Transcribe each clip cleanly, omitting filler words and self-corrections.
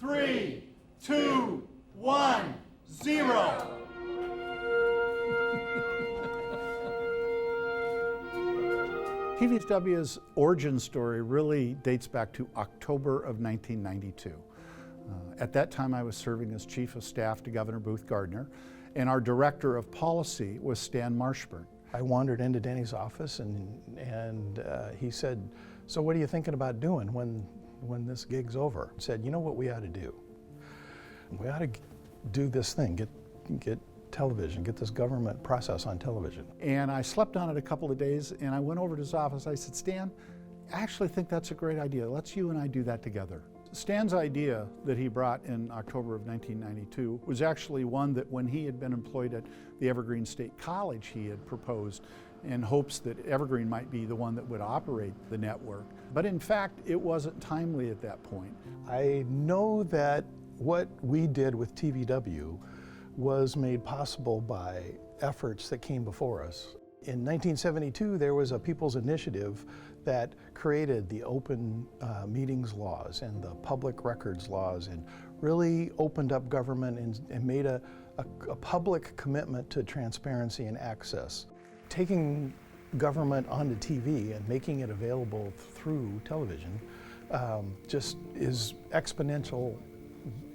3, 2, 1, 0. TVW's origin story really dates back to October of 1992. At that time, I was serving as Chief of Staff to Governor Booth Gardner, and our Director of Policy was Stan Marshburn. I wandered into Denny's office and he said, "So what are you thinking about doing when this gig's over?" I said, "You know what we ought to do? We ought to do this thing, get television, get this government process on television." And I slept on it a couple of days, and I went over to his office. I said, "Stan, I actually think that's a great idea. Let's you and I do that together." Stan's idea that he brought in October of 1992 was actually one that when he had been employed at the Evergreen State College, he had proposed in hopes that Evergreen might be the one that would operate the network. But in fact, it wasn't timely at that point. I know that what we did with TVW was made possible by efforts that came before us. In 1972, there was a people's initiative that created the open meetings laws and the public records laws and really opened up government and made a public commitment to transparency and access. Taking government onto TV and making it available through television just is exponential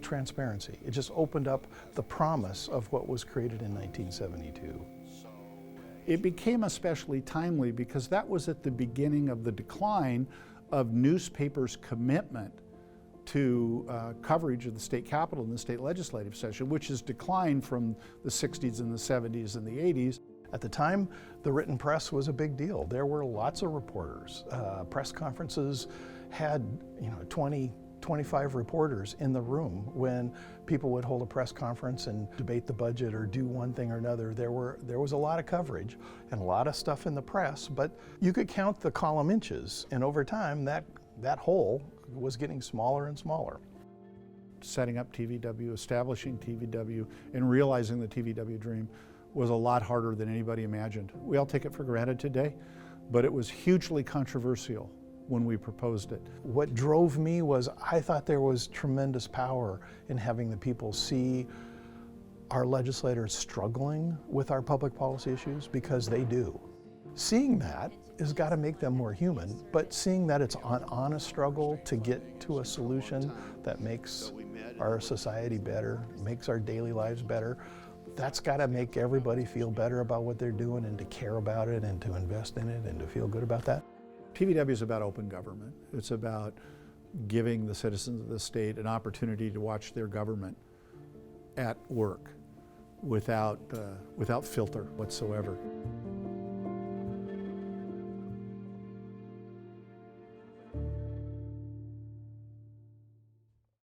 transparency. It just opened up the promise of what was created in 1972. It became especially timely because that was at the beginning of the decline of newspapers' commitment to coverage of the state capitol and the state legislative session, which has declined from the 60s and the 70s and the 80s. At the time, the written press was a big deal. There were lots of reporters. Press conferences had 20, 25 reporters in the room when people would hold a press conference and debate the budget or do one thing or another. There was a lot of coverage and a lot of stuff in the press, but you could count the column inches, and over time that hole was getting smaller and smaller. Setting up TVW, establishing TVW, and realizing the TVW dream was a lot harder than anybody imagined. We all take it for granted today, but it was hugely controversial when we proposed it. What drove me was I thought there was tremendous power in having the people see our legislators struggling with our public policy issues, because they do. Seeing that has got to make them more human, but seeing that it's an honest struggle to get to a solution that makes our society better, makes our daily lives better, that's got to make everybody feel better about what they're doing and to care about it and to invest in it and to feel good about that. TVW is about open government. It's about giving the citizens of the state an opportunity to watch their government at work without filter whatsoever.